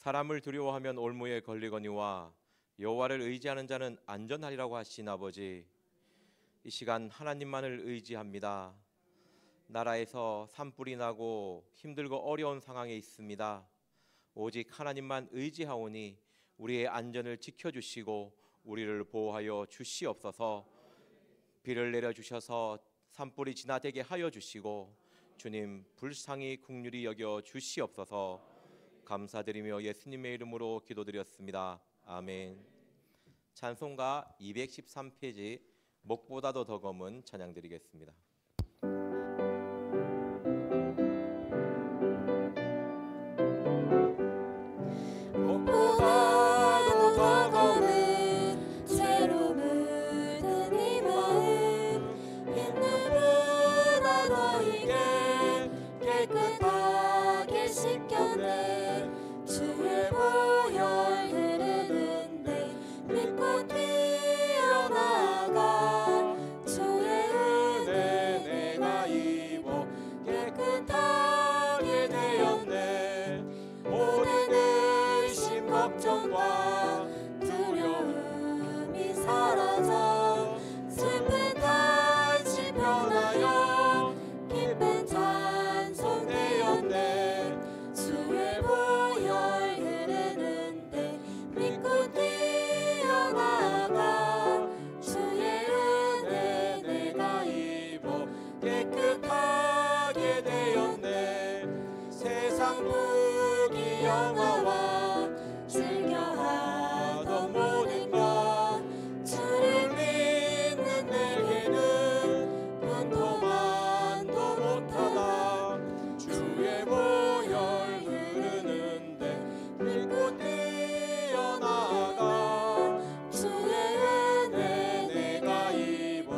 사람을 두려워하면 올무에 걸리거니와 여호와를 의지하는 자는 안전하리라고 하신 아버지, 이 시간 하나님만을 의지합니다. 나라에서 산불이 나고 힘들고 어려운 상황에 있습니다. 오직 하나님만 의지하오니 우리의 안전을 지켜주시고 우리를 보호하여 주시옵소서. 비를 내려주셔서 산불이 진화되게 하여 주시고 주님 불쌍히 긍휼히 여겨 주시옵소서. 감사드리며 예수님의 이름으로 기도드렸습니다. 아멘. 찬송가 213페이지 목보다도 더 검은 찬양 드리겠습니다. 목보다도 더 검은 죄로 물든 이 마음, 흰눈보다 더 이게 깨끗하게 씻겼네. 주의 보혈 흐르는데 믿고 뛰어나가. 주의 은혜 내가 입어 깨끗하게 되었네. 모든 의심 걱정과 두려움이 사라져 슬픈 단시 변하여 기쁜 찬송 되었네. 주의 보혈 흐르는데 믿고 뛰어나가. 주의 은혜 내가 입어 깨끗하게 되었네. 세상 무기 영화와 즐겨하던 모든 것 주를 믿는 내게는 분토만도 못하다. 주의 보혈 흐르는데 믿고 뛰어나가. 주의 은혜 내가 입어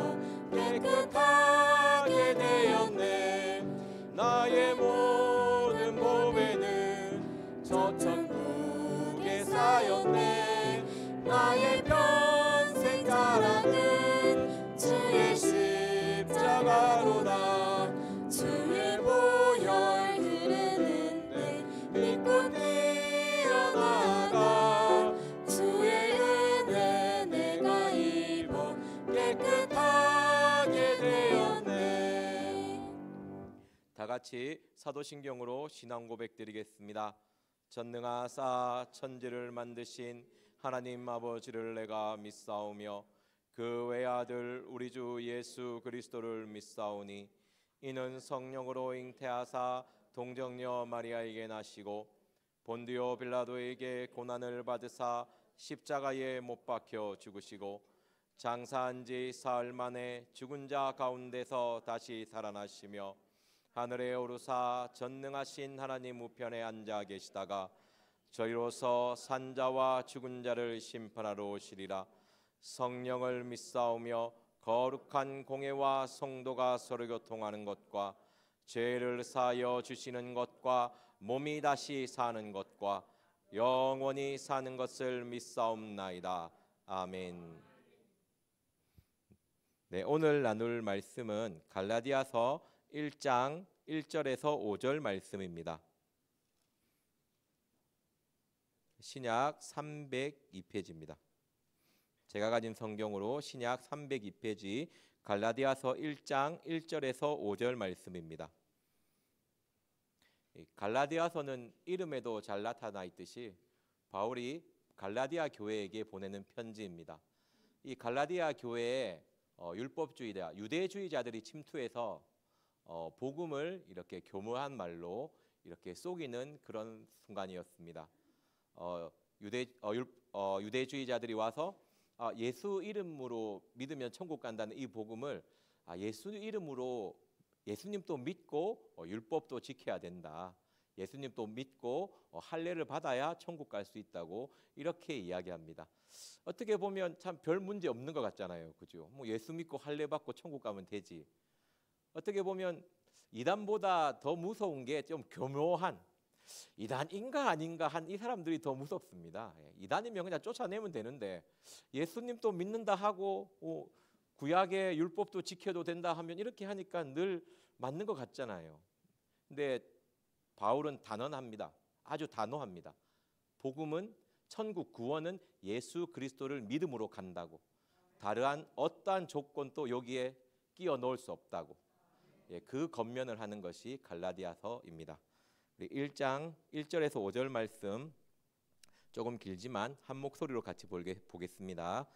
깨끗하게 되었네. 나의 모든 보배는 저 천국에 쌓였네. 나의 평생 자랑은 주의 십자가로다. 주의 보혈 흐르는데 믿고 뛰어나가. 주의 은혜 내가 입어 깨끗하게 되었네. 다 같이 사도신경으로 신앙 고백 드리겠습니다. 전능하사 천지를 만드신 하나님 아버지를 내가 믿사오며 그 외아들 우리 주 예수 그리스도를 믿사오니 이는 성령으로 잉태하사 동정녀 마리아에게 나시고 본디오 빌라도에게 고난을 받으사 십자가에 못 박혀 죽으시고 장사한 지 사흘 만에 죽은 자 가운데서 다시 살아나시며 하늘에 오르사 전능하신 하나님 우편에 앉아 계시다가 저희로서 산자와 죽은 자를 심판하러 오시리라. 성령을 믿사오며 거룩한 공회와 성도가 서로 교통하는 것과 죄를 사하여 주시는 것과 몸이 다시 사는 것과 영원히 사는 것을 믿사옵나이다. 아멘. 네, 오늘 나눌 말씀은 갈라디아서 1장 1절에서 5절 말씀입니다. 신약 302페이지입니다. 제가 가진 성경으로 신약 302페이지 갈라디아서 1장 1절에서 5절 말씀입니다. 갈라디아서는 이름에도 잘 나타나 있듯이 바울이 갈라디아 교회에게 보내는 편지입니다. 이 갈라디아 교회에 율법주의자, 유대주의자들이 침투해서 복음을 이렇게 교묘한 말로 이렇게 속이는 그런 순간이었습니다. 유대주의자들이 와서 예수 이름으로 믿으면 천국 간다는 이 복음을 예수 이름으로 예수님도 믿고 율법도 지켜야 된다. 예수님도 믿고 할례를 받아야 천국 갈 수 있다고 이렇게 이야기합니다. 어떻게 보면 참 별 문제 없는 것 같잖아요, 그죠? 뭐 예수 믿고 할례 받고 천국 가면 되지. 어떻게 보면 이단보다 더 무서운 게 좀 교묘한 이단인가 아닌가 한 이 사람들이 더 무섭습니다. 이단이면 그냥 쫓아내면 되는데 예수님도 믿는다 하고 구약의 율법도 지켜도 된다 하면 이렇게 하니까 늘 맞는 것 같잖아요. 근데 바울은 단언합니다. 아주 단호합니다. 복음은 천국 구원은 예수 그리스도를 믿음으로 간다고. 다르한 어떠한 조건도 여기에 끼워 넣을 수 없다고. 그 권면을 하는 것이 갈라디아서입니다. 1장 1절에서 5절 말씀 조금 길지만 한 목소리로 같이 보겠습니다.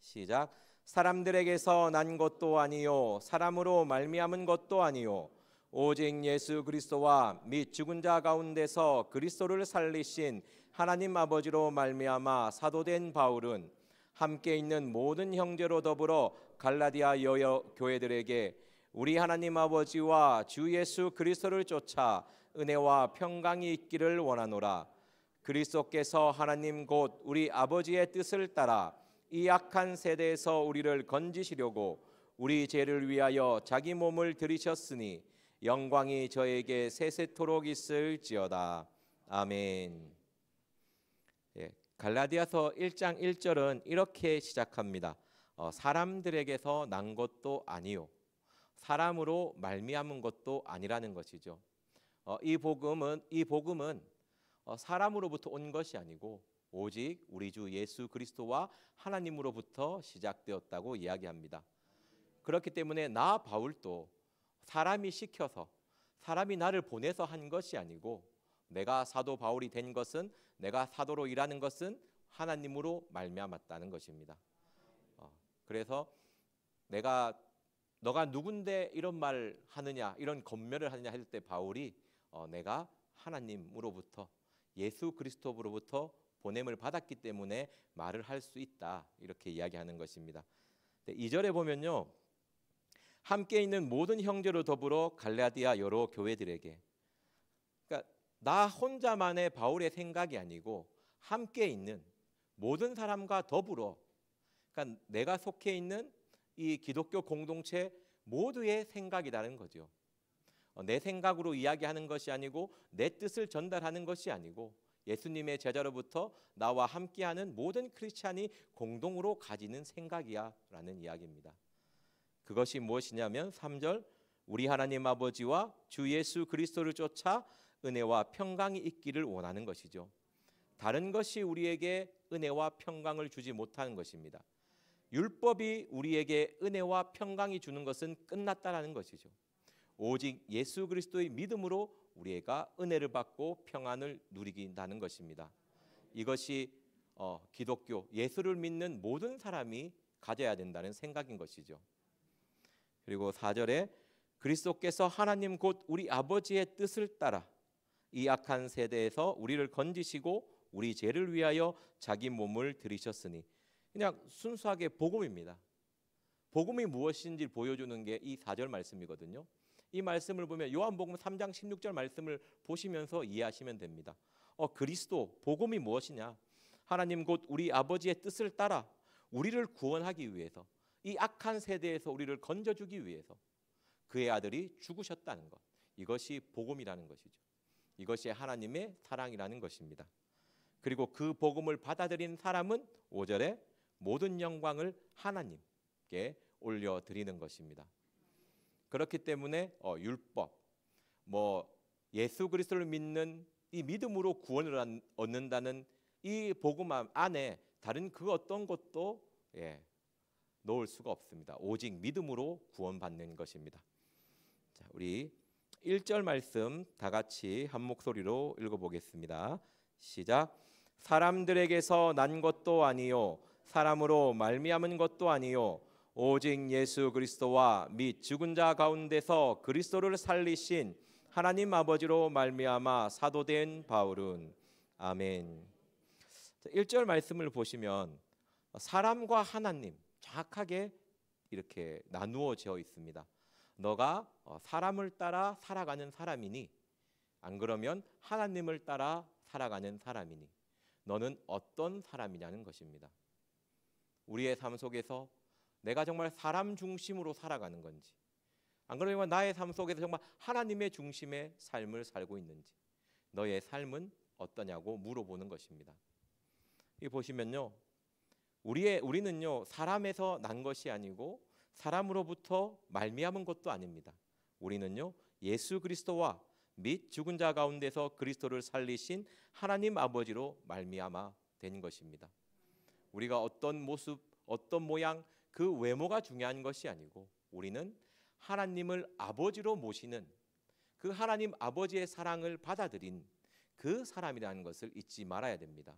시작. 사람들에게서 난 것도 아니요 사람으로 말미암은 것도 아니요 오직 예수 그리스도와 및 죽은 자 가운데서 그리스도를 살리신 하나님 아버지로 말미암아 사도된 바울은 함께 있는 모든 형제로 더불어 갈라디아 여여 교회들에게 우리 하나님 아버지와 주 예수 그리스도를 쫓아 은혜와 평강이 있기를 원하노라. 그리스도께서 하나님 곧 우리 아버지의 뜻을 따라 이 악한 세대에서 우리를 건지시려고 우리 죄를 위하여 자기 몸을 들이셨으니 영광이 저에게 세세토록 있을지어다. 아멘. 갈라디아서 1장 1절은 이렇게 시작합니다. 사람들에게서 난 것도 아니요 사람으로 말미암은 것도 아니라는 것이죠. 이 복음은 사람으로부터 온 것이 아니고 오직 우리 주 예수 그리스도와 하나님으로부터 시작되었다고 이야기합니다. 그렇기 때문에 나 바울도 사람이 시켜서 사람이 나를 보내서 한 것이 아니고 내가 사도 바울이 된 것은 내가 사도로 일하는 것은 하나님으로 말미암았다는 것입니다. 그래서 너가 누군데 이런 말 하느냐 이런 권면을 하느냐 할 때 바울이 내가 하나님으로부터 예수 그리스도로부터 보냄을 받았기 때문에 말을 할 수 있다 이렇게 이야기하는 것입니다. 2절에 보면요 함께 있는 모든 형제로 더불어 갈라디아 여러 교회들에게 그러니까 나 혼자만의 바울의 생각이 아니고 함께 있는 모든 사람과 더불어 그러니까 내가 속해 있는 이 기독교 공동체 모두의 생각이라는 거죠. 내 생각으로 이야기하는 것이 아니고 내 뜻을 전달하는 것이 아니고 예수님의 제자로부터 나와 함께하는 모든 크리스찬이 공동으로 가지는 생각이야 라는 이야기입니다. 그것이 무엇이냐면 3절 우리 하나님 아버지와 주 예수 그리스도를 쫓아 은혜와 평강이 있기를 원하는 것이죠. 다른 것이 우리에게 은혜와 평강을 주지 못하는 것입니다. 율법이 우리에게 은혜와 평강이 주는 것은 끝났다라는 것이죠. 오직 예수 그리스도의 믿음으로 우리가 은혜를 받고 평안을 누리긴다는 것입니다. 이것이 기독교 예수를 믿는 모든 사람이 가져야 된다는 생각인 것이죠. 그리고 4절에 그리스도께서 하나님 곧 우리 아버지의 뜻을 따라 이 악한 세대에서 우리를 건지시고 우리 죄를 위하여 자기 몸을 들이셨으니 그냥 순수하게 복음입니다. 복음이 무엇인지 보여주는 게 이 4절 말씀이거든요. 이 말씀을 보면 요한복음 3장 16절 말씀을 보시면서 이해하시면 됩니다. 그리스도 복음이 무엇이냐? 하나님 곧 우리 아버지의 뜻을 따라 우리를 구원하기 위해서 이 악한 세대에서 우리를 건져주기 위해서 그의 아들이 죽으셨다는 것. 이것이 복음이라는 것이죠. 이것이 하나님의 사랑이라는 것입니다. 그리고 그 복음을 받아들인 사람은 5절에 모든 영광을 하나님께 올려드리는 것입니다. 그렇기 때문에 율법, 예수 그리스도를 믿는 이 믿음으로 구원을 얻는다는 이 복음 안에 다른 그 어떤 것도 넣을 수가 없습니다. 오직 믿음으로 구원받는 것입니다. 자, 우리 1절 말씀 다 같이 한 목소리로 읽어보겠습니다. 시작. 사람들에게서 난 것도 아니요 사람으로 말미암은 것도 아니요 오직 예수 그리스도와 및 죽은 자 가운데서 그리스도를 살리신 하나님 아버지로 말미암아 사도된 바울은 아멘. 1절 말씀을 보시면 사람과 하나님 정확하게 이렇게 나누어져 있습니다. 너가 사람을 따라 살아가는 사람이니 안 그러면 하나님을 따라 살아가는 사람이니 너는 어떤 사람이냐는 것입니다. 우리의 삶 속에서 내가 정말 사람 중심으로 살아가는 건지 안 그러면 나의 삶 속에서 정말 하나님의 중심의 삶을 살고 있는지 너의 삶은 어떠냐고 물어보는 것입니다. 이 보시면요 우리는요 사람에서 난 것이 아니고 사람으로부터 말미암은 것도 아닙니다. 우리는요 예수 그리스도와 및 죽은 자 가운데서 그리스도를 살리신 하나님 아버지로 말미암아 된 것입니다. 우리가 어떤 모습, 어떤 모양, 그 외모가 중요한 것이 아니고 우리는 하나님을 아버지로 모시는 그 하나님 아버지의 사랑을 받아들인 그 사람이라는 것을 잊지 말아야 됩니다.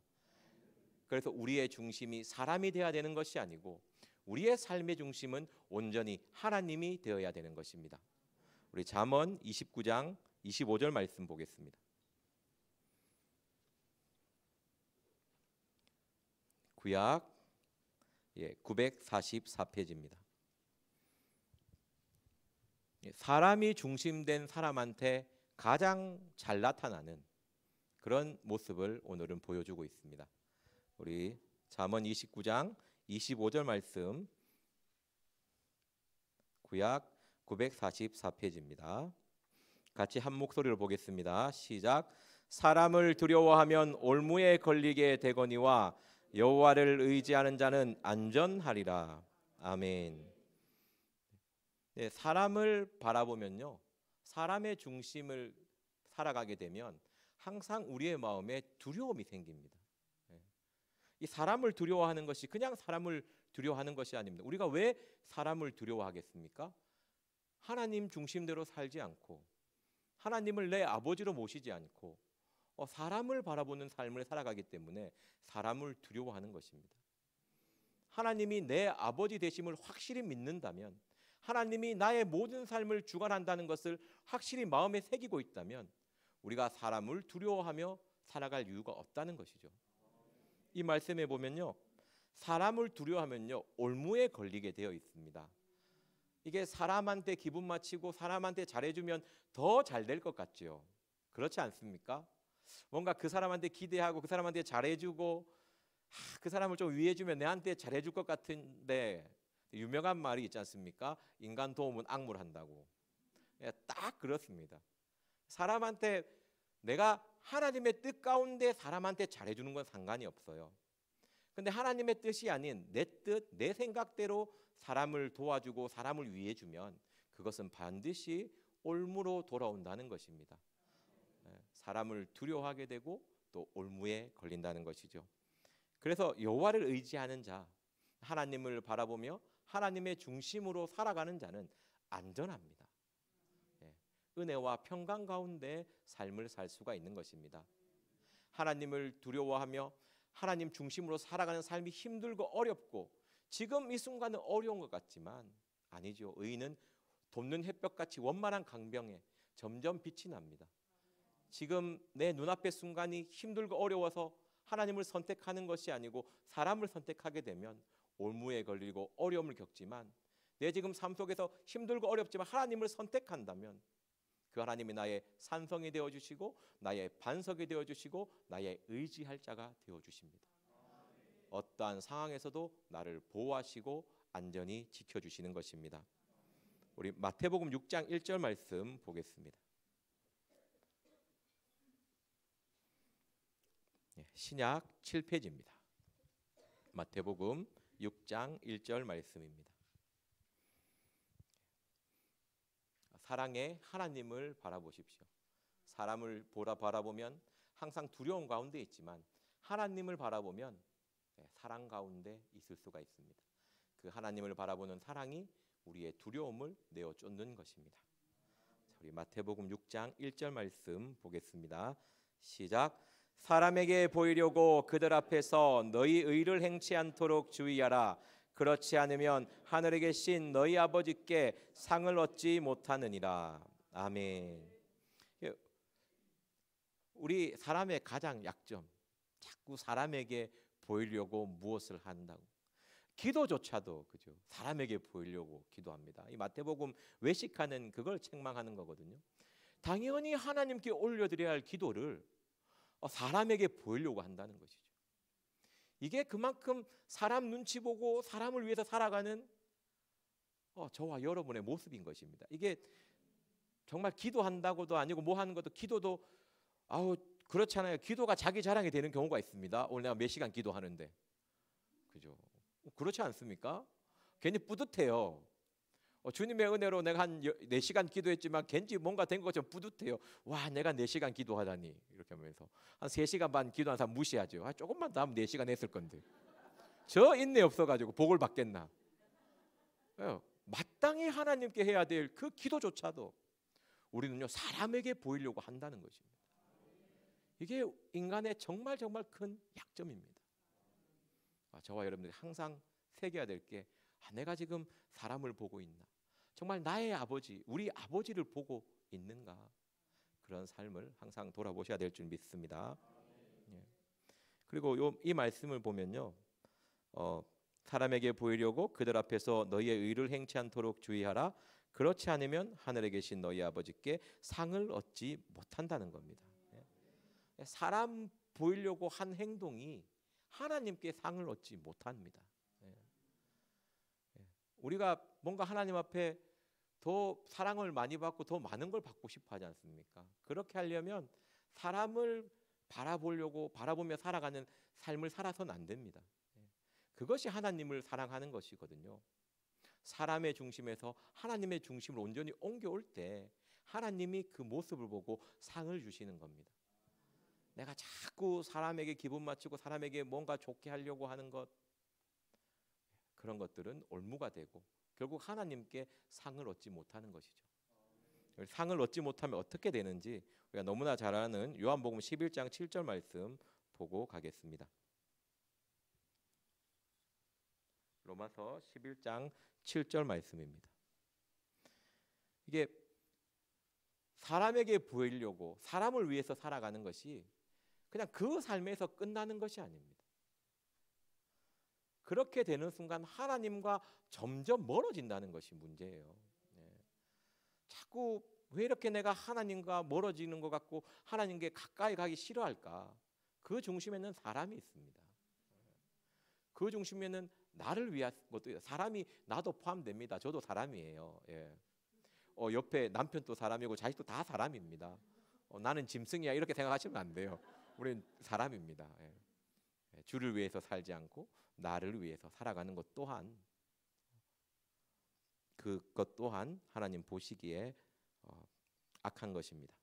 그래서 우리의 중심이 사람이 되어야 되는 것이 아니고 우리의 삶의 중심은 온전히 하나님이 되어야 되는 것입니다. 우리 잠언 29장 25절 말씀 보겠습니다. 구약 944페이지입니다. 사람이 중심된 사람한테 가장 잘 나타나는 그런 모습을 오늘은 보여주고 있습니다. 우리 잠언 29장 25절 말씀, 구약 944페이지입니다. 같이 한 목소리로 보겠습니다. 시작. 사람을 두려워하면 올무에 걸리게 되거니와 여호와를 의지하는 자는 안전하리라. 아멘. 네, 사람을 바라보면요, 사람의 중심을 살아가게 되면 항상 우리의 마음에 두려움이 생깁니다. 이 사람을 두려워하는 것이 그냥 사람을 두려워하는 것이 아닙니다. 우리가 왜 사람을 두려워하겠습니까? 하나님 중심대로 살지 않고 하나님을 내 아버지로 모시지 않고 사람을 바라보는 삶을 살아가기 때문에 사람을 두려워하는 것입니다. 하나님이 내 아버지 되심을 확실히 믿는다면, 하나님이 나의 모든 삶을 주관한다는 것을 확실히 마음에 새기고 있다면 우리가 사람을 두려워하며 살아갈 이유가 없다는 것이죠. 이 말씀에 보면요, 사람을 두려워하면요 올무에 걸리게 되어 있습니다. 이게 사람한테 기분 맞추고 사람한테 잘해주면 더 잘 될 것 같죠. 그렇지 않습니까? 뭔가 그 사람한테 기대하고 그 사람한테 잘해주고 그 사람을 좀 위해주면 내한테 잘해줄 것 같은데, 유명한 말이 있지 않습니까? 인간 도움은 악물한다고. 딱 그렇습니다. 사람한테 내가 하나님의 뜻 가운데 사람한테 잘해주는 건 상관이 없어요. 근데 하나님의 뜻이 아닌 내 뜻, 내 생각대로 사람을 도와주고 사람을 위해주면 그것은 반드시 올무로 돌아온다는 것입니다. 사람을 두려워하게 되고 또 올무에 걸린다는 것이죠. 그래서 여호와를 의지하는 자, 하나님을 바라보며 하나님의 중심으로 살아가는 자는 안전합니다. 은혜와 평강 가운데 삶을 살 수가 있는 것입니다. 하나님을 두려워하며 하나님 중심으로 살아가는 삶이 힘들고 어렵고 지금 이 순간은 어려운 것 같지만 아니죠. 의인은 돋는 햇볕같이 원만한 강병에 점점 빛이 납니다. 지금 내 눈앞의 순간이 힘들고 어려워서 하나님을 선택하는 것이 아니고 사람을 선택하게 되면 올무에 걸리고 어려움을 겪지만, 내 지금 삶 속에서 힘들고 어렵지만 하나님을 선택한다면 그 하나님이 나의 산성이 되어주시고 나의 반석이 되어주시고 나의 의지할 자가 되어주십니다. 어떠한 상황에서도 나를 보호하시고 안전히 지켜주시는 것입니다. 우리 마태복음 6장 1절 말씀 보겠습니다. 신약 7페이지입니다. 마태복음 6장 1절 말씀입니다. 사랑의 하나님을 바라보십시오. 사람을 바라보면 항상 두려움 가운데 있지만 하나님을 바라보면 사랑 가운데 있을 수가 있습니다. 그 하나님을 바라보는 사랑이 우리의 두려움을 내어 쫓는 것입니다. 우리 마태복음 6장 1절 말씀 보겠습니다. 시작. 사람에게 보이려고 그들 앞에서 너희 의를 행치 않도록 주의하라. 그렇지 않으면 하늘에 계신 너희 아버지께 상을 얻지 못하느니라. 아멘. 우리 사람의 가장 약점, 자꾸 사람에게 보이려고 무엇을 한다고. 기도조차도 그죠, 사람에게 보이려고 기도합니다. 이 마태복음 외식하는 그걸 책망하는 거거든요. 당연히 하나님께 올려드려야 할 기도를 사람에게 보이려고 한다는 것이죠. 이게 그만큼 사람 눈치 보고 사람을 위해서 살아가는 저와 여러분의 모습인 것입니다. 이게 정말 기도한다고도 아니고 뭐 하는 것도, 기도도 그렇잖아요. 기도가 자기 자랑이 되는 경우가 있습니다. 오늘 내가 몇 시간 기도하는데, 그죠? 그렇지 않습니까? 괜히 뿌듯해요. 주님의 은혜로 내가 한 4시간 기도했지만 왠지 뭔가 된 것처럼 뿌듯해요. 와, 내가 4시간 기도하다니. 이렇게 하면서 한 3시간 반 기도한 사람 무시하죠. 조금만 더 하면 4시간 했을 건데. 저 인내 없어가지고 복을 받겠나. 마땅히 하나님께 해야 될 그 기도조차도 우리는요, 사람에게 보이려고 한다는 것입니다. 이게 인간의 정말 큰 약점입니다. 저와 여러분들이 항상 새겨야 될 게, 내가 지금 사람을 보고 있나? 정말 나의 아버지, 우리 아버지를 보고 있는가? 그런 삶을 항상 돌아보셔야 될 줄 믿습니다. 그리고 이 말씀을 보면요, 사람에게 보이려고 그들 앞에서 너희의 의를 행치 않도록 주의하라. 그렇지 않으면 하늘에 계신 너희 아버지께 상을 얻지 못한다는 겁니다. 사람 보이려고 한 행동이 하나님께 상을 얻지 못합니다. 우리가 뭔가 하나님 앞에 더 사랑을 많이 받고 더 많은 걸 받고 싶어 하지 않습니까? 그렇게 하려면 사람을 바라보며 살아가는 삶을 살아서는 안 됩니다. 그것이 하나님을 사랑하는 것이거든요. 사람의 중심에서 하나님의 중심으로 온전히 옮겨올 때 하나님이 그 모습을 보고 상을 주시는 겁니다. 내가 자꾸 사람에게 기분 맞추고 사람에게 뭔가 좋게 하려고 하는 것, 그런 것들은 올무가 되고 결국 하나님께 상을 얻지 못하는 것이죠. 상을 얻지 못하면 어떻게 되는지 우리가 너무나 잘 아는 요한복음 11장 7절 말씀 보고 가겠습니다. 로마서 11장 7절 말씀입니다. 이게 사람에게 보이려고 사람을 위해서 살아가는 것이 그냥 그 삶에서 끝나는 것이 아닙니다. 그렇게 되는 순간 하나님과 점점 멀어진다는 것이 문제예요. 자꾸 왜 이렇게 내가 하나님과 멀어지는 것 같고 하나님께 가까이 가기 싫어할까? 그 중심에는 사람이 있습니다. 그 중심에는 나를 위한 것도, 사람이 나도 포함됩니다. 저도 사람이에요. 옆에 남편도 사람이고 자식도 다 사람입니다. 나는 짐승이야 이렇게 생각하시면 안 돼요. 우리는 사람입니다. 주를 위해서 살지 않고 나를 위해서 살아가는 것 또한, 그것 또한 하나님 보시기에 악한 것입니다.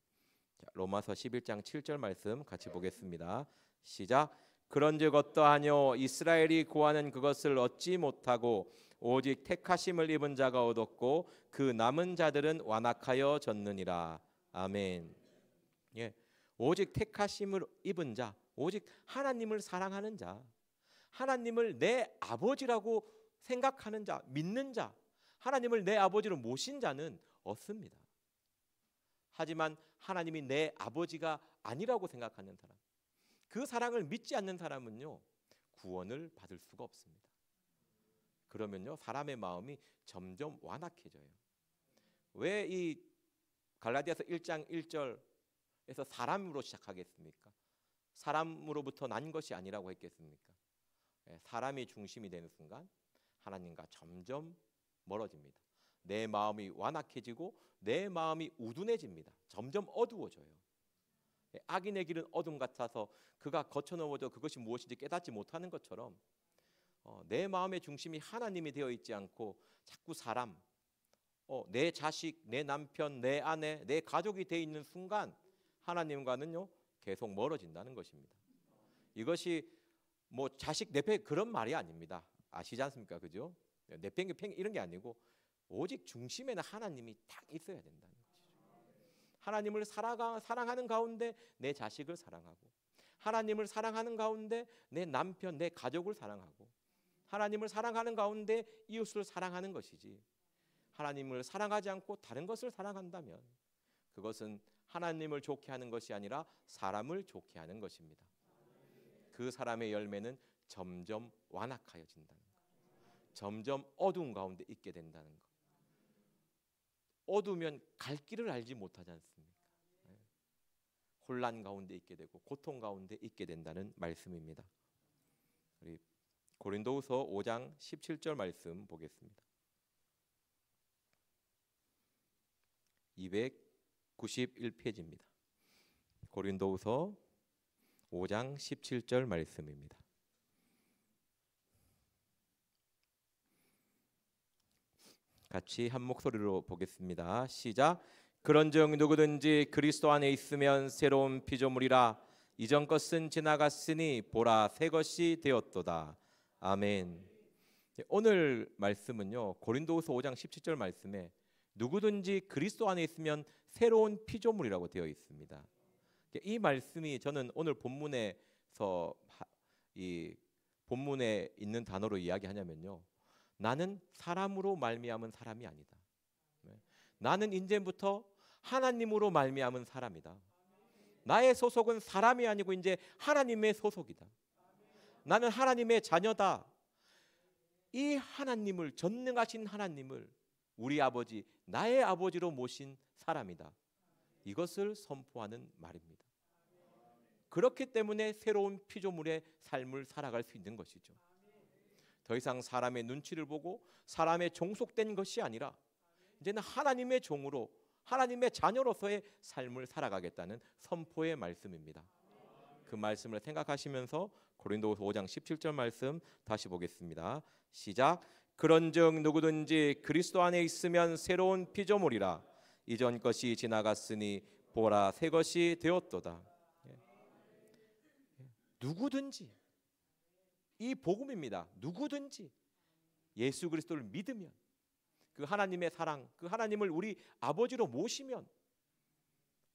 로마서 11장 7절 말씀 같이 보겠습니다. 시작. 그런즉 어떠하뇨? 이스라엘이 구하는 그것을 얻지 못하고 오직 택하심을 입은 자가 얻었고 그 남은 자들은 완악하여 졌느니라. 아멘. 오직 택하심을 입은 자, 오직 하나님을 사랑하는 자, 하나님을 내 아버지라고 생각하는 자, 믿는 자, 하나님을 내 아버지로 모신 자는 얻습니다. 하지만 하나님이 내 아버지가 아니라고 생각하는 사람, 그 사랑을 믿지 않는 사람은요, 구원을 받을 수가 없습니다. 그러면요, 사람의 마음이 점점 완악해져요. 왜 이 갈라디아서 1장 1절에서 사람으로 시작하겠습니까? 사람으로부터 난 것이 아니라고 했겠습니까? 사람이 중심이 되는 순간 하나님과 점점 멀어집니다. 내 마음이 완악해지고 내 마음이 우둔해집니다. 점점 어두워져요. 악인의 길은 어둠 같아서 그가 거쳐넘어져 그것이 무엇인지 깨닫지 못하는 것처럼 내 마음의 중심이 하나님이 되어 있지 않고 자꾸 사람, 내 자식, 내 남편, 내 아내, 내 가족이 되어 있는 순간 하나님과는요 계속 멀어진다는 것입니다. 이것이 뭐 자식 내팽 그런 말이 아닙니다. 아시지 않습니까? 그죠? 내팽개 팽 이런 게 아니고 오직 중심에는 하나님이 딱 있어야 된다는 것이죠. 하나님을 사랑하는 가운데 내 자식을 사랑하고, 하나님을 사랑하는 가운데 내 남편, 내 가족을 사랑하고, 하나님을 사랑하는 가운데 이웃을 사랑하는 것이지, 하나님을 사랑하지 않고 다른 것을 사랑한다면 그것은 하나님을 좋게 하는 것이 아니라 사람을 좋게 하는 것입니다. 그 사람의 열매는 점점 완악하여진다는 것, 점점 어두운 가운데 있게 된다는 것. 어두우면 갈 길을 알지 못하지 않습니까? 혼란 가운데 있게 되고 고통 가운데 있게 된다는 말씀입니다. 우리 고린도후서 5장 17절 말씀 보겠습니다. 291페이지입니다. 고린도후서 5장 17절 말씀입니다. 같이 한 목소리로 보겠습니다. 시작. 그런즉 누구든지 그리스도 안에 있으면 새로운 피조물이라. 이전 것은 지나갔으니 보라 새 것이 되었도다. 아멘. 오늘 말씀은요, 고린도후서 5장 17절 말씀에 누구든지 그리스도 안에 있으면 새로운 피조물이라고 되어 있습니다. 이 말씀이 저는 오늘 본문에서 이 본문에 있는 단어로 이야기하냐면요, 나는 사람으로 말미암은 사람이 아니다. 나는 이제부터 하나님으로 말미암은 사람이다. 나의 소속은 사람이 아니고 이제 하나님의 소속이다. 나는 하나님의 자녀다. 이 하나님을, 전능하신 하나님을 우리 아버지, 나의 아버지로 모신 사람이다. 이것을 선포하는 말입니다. 그렇기 때문에 새로운 피조물의 삶을 살아갈 수 있는 것이죠. 더 이상 사람의 눈치를 보고 사람의 종속된 것이 아니라 이제는 하나님의 종으로, 하나님의 자녀로서의 삶을 살아가겠다는 선포의 말씀입니다. 그 말씀을 생각하시면서 고린도후서 5장 17절 말씀 다시 보겠습니다. 시작. 그런즉 누구든지 그리스도 안에 있으면 새로운 피조물이라. 이전 것이 지나갔으니 보라 새 것이 되었도다. 누구든지, 이 복음입니다. 누구든지 예수 그리스도를 믿으면, 그 하나님의 사랑, 그 하나님을 우리 아버지로 모시면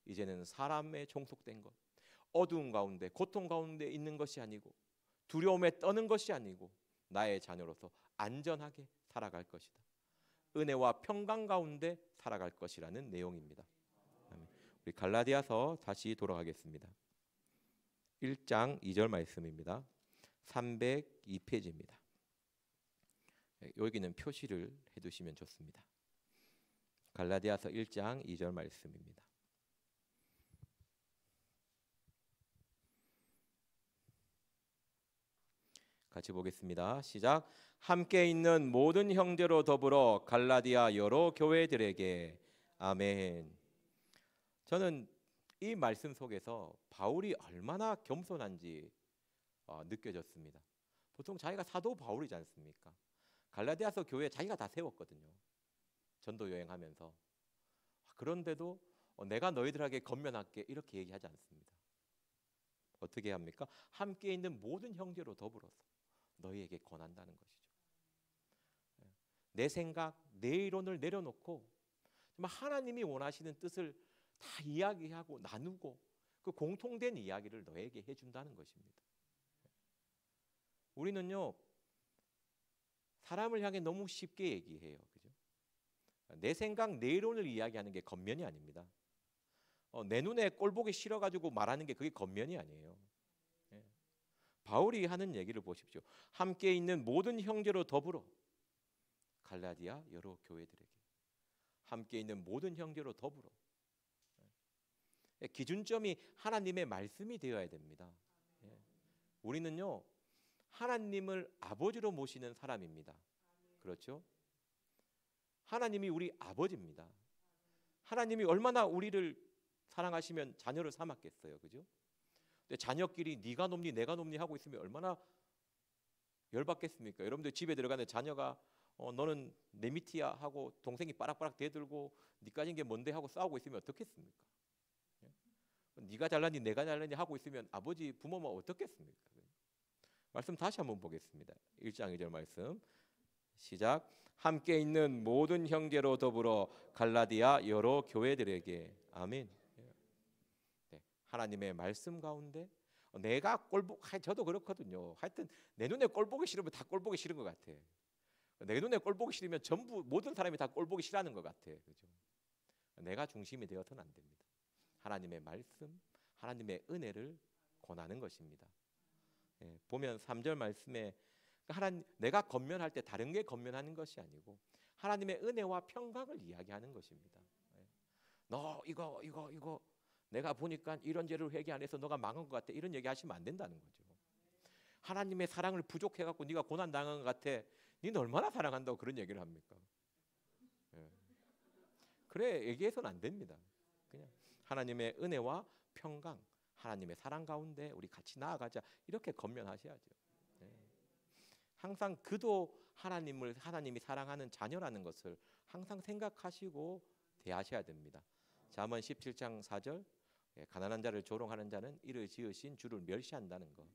이제는 사람의 종속된 것, 어두운 가운데 고통 가운데 있는 것이 아니고 두려움에 떠는 것이 아니고 나의 자녀로서 안전하게 살아갈 것이다. 은혜와 평강 가운데 살아갈 것이라는 내용입니다. 우리 갈라디아서 다시 돌아가겠습니다. 1장 2절 말씀입니다. 302페이지입니다. 여기는 표시를 해두시면 좋습니다. 갈라디아서 1장 2절 말씀입니다. 같이 보겠습니다. 시작. 함께 있는 모든 형제로 더불어 갈라디아 여러 교회들에게. 아멘. 저는 이 말씀 속에서 바울이 얼마나 겸손한지 느껴졌습니다. 보통 자기가 사도 바울이지 않습니까? 갈라디아서 교회 자기가 다 세웠거든요. 전도 여행하면서. 그런데도 내가 너희들에게 건면할게 이렇게 얘기하지 않습니다. 어떻게 합니까? 함께 있는 모든 형제로 더불어서 너희에게 권한다는 것이죠. 내 생각, 내 이론을 내려놓고 정말 하나님이 원하시는 뜻을 다 이야기하고 나누고 그 공통된 이야기를 너에게 해준다는 것입니다. 우리는요, 사람을 향해 너무 쉽게 얘기해요. 그죠? 내 생각, 내 이론을 이야기하는 게 겉면이 아닙니다. 내 눈에 꼴 보기 싫어가지고 말하는 게 그게 겉면이 아니에요. 바울이 하는 얘기를 보십시오. 함께 있는 모든 형제로 더불어 갈라디아 여러 교회들에게. 함께 있는 모든 형제로 더불어. 기준점이 하나님의 말씀이 되어야 됩니다. 우리는요, 하나님을 아버지로 모시는 사람입니다. 그렇죠? 하나님이 우리 아버지입니다. 하나님이 얼마나 우리를 사랑하시면 자녀를 삼았겠어요. 그죠? 근데 자녀끼리 네가 높니 내가 높니 하고 있으면 얼마나 열받겠습니까? 여러분들 집에 들어가는 자녀가 너는 내 밑이야 하고 동생이 빠락빠락 대들고 니까진 게 뭔데 하고 싸우고 있으면 어떻겠습니까? 네가 잘나니 내가 잘나니 하고 있으면 아버지 부모만 어떻겠습니까? 말씀 다시 한번 보겠습니다. 1장 2절 말씀 시작. 함께 있는 모든 형제로 더불어 갈라디아 여러 교회들에게. 아멘. 네, 하나님의 말씀 가운데 내가 저도 그렇거든요. 하여튼 내 눈에 꼴 보기 싫으면 다 꼴 보기 싫은 것 같아. 내 눈에 꼴 보기 싫으면 전부 모든 사람이 다 꼴 보기 싫어하는 것 같아. 그죠? 내가 중심이 되어서는 안 됩니다. 하나님의 말씀, 하나님의 은혜를 권하는 것입니다. 보면 3절 말씀에 내가 건면할 때 다른 게 건면하는 것이 아니고 하나님의 은혜와 평강을 이야기하는 것입니다. 너 이거 내가 보니까 이런 죄를 회개 안 해서 너가 망한 것 같아. 이런 얘기 하시면 안 된다는 거죠. 하나님의 사랑을 부족해갖고 네가 고난 당한 것 같아. 너는 얼마나 사랑한다고 그런 얘기를 합니까? 그래 얘기해서는 안 됩니다. 그냥 하나님의 은혜와 평강, 하나님의 사랑 가운데 우리 같이 나아가자 이렇게 건면하셔야죠. 항상 그도 하나님이 사랑하는 자녀라는 것을 항상 생각하시고 대하셔야 됩니다. 잠언 17장 4절, 가난한 자를 조롱하는 자는 이를 지으신 주를 멸시한다는 것.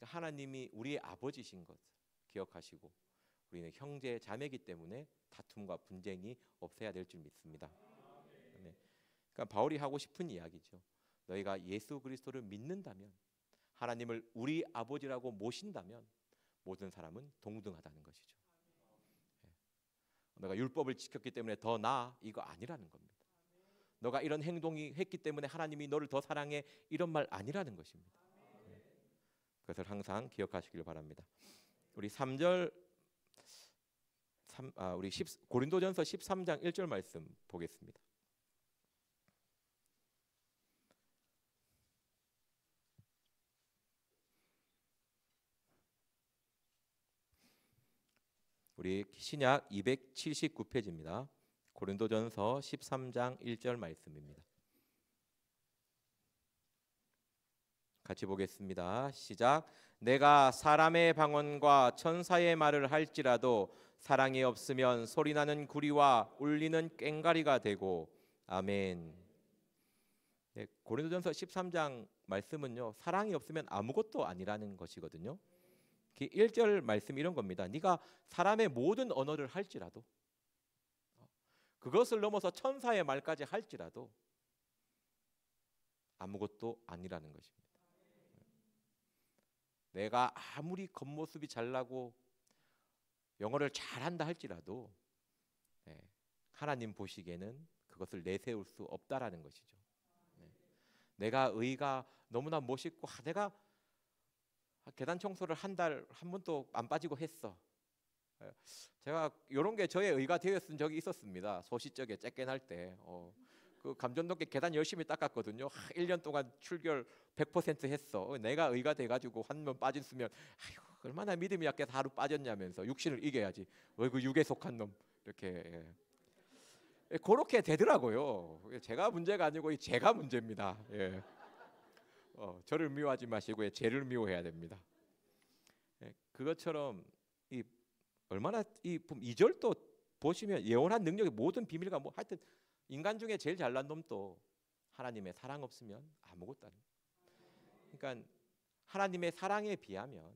하나님이 우리의 아버지신 것 기억하시고 우리는 형제 자매이기 때문에 다툼과 분쟁이 없어야 될 줄 믿습니다. 네. 그러니까 바울이 하고 싶은 이야기죠. 너희가 예수 그리스도를 믿는다면, 하나님을 우리 아버지라고 모신다면 모든 사람은 동등하다는 것이죠. 너가 율법을 지켰기 때문에 더 나아, 이거 아니라는 겁니다. 너가 이런 행동이 했기 때문에 하나님이 너를 더 사랑해, 이런 말 아니라는 것입니다. 그것을 항상 기억하시길 바랍니다. 우리 3절 우리 고린도전서 13장 1절 말씀 보겠습니다. 우리 신약 279페이지입니다. 고린도전서 13장 1절 말씀입니다. 같이 보겠습니다. 시작. 내가 사람의 방언과 천사의 말을 할지라도 사랑이 없으면 소리나는 구리와 울리는 꽹과리가 되고. 아멘. 네, 고린도전서 13장 말씀은요, 사랑이 없으면 아무것도 아니라는 것이거든요. 1절 말씀 이런 겁니다. 네가 사람의 모든 언어를 할지라도, 그것을 넘어서 천사의 말까지 할지라도 아무것도 아니라는 것입니다. 내가 아무리 겉모습이 잘나고 영어를 잘한다 할지라도 하나님 보시기에는 그것을 내세울 수 없다라는 것이죠. 내가 의가 너무나 멋있고 내가 계단 청소를 한 달 한 번도 안 빠지고 했어. 제가 이런 게 저의 의가 되었은 적이 있었습니다. 소시적에 째깨날 때 그 감전동계 계단 열심히 닦았거든요. 1년 동안 출결 100% 했어. 내가 의가 돼가지고 한 번 빠졌으면 아유, 얼마나 믿음이 약해서 하루 빠졌냐면서 육신을 이겨야지. 그 육에 속한 놈 이렇게 그렇게 되더라고요. 제가 문제가 아니고 제가 문제입니다. 예. 저를 미워하지 마시고 죄를 미워해야 됩니다. 그것처럼 얼마나 2절도 보시면 예언한 능력의 모든 비밀과 뭐 하여튼 인간 중에 제일 잘난 놈도 하나님의 사랑 없으면 아무것도 아니에요. 그러니까 하나님의 사랑에 비하면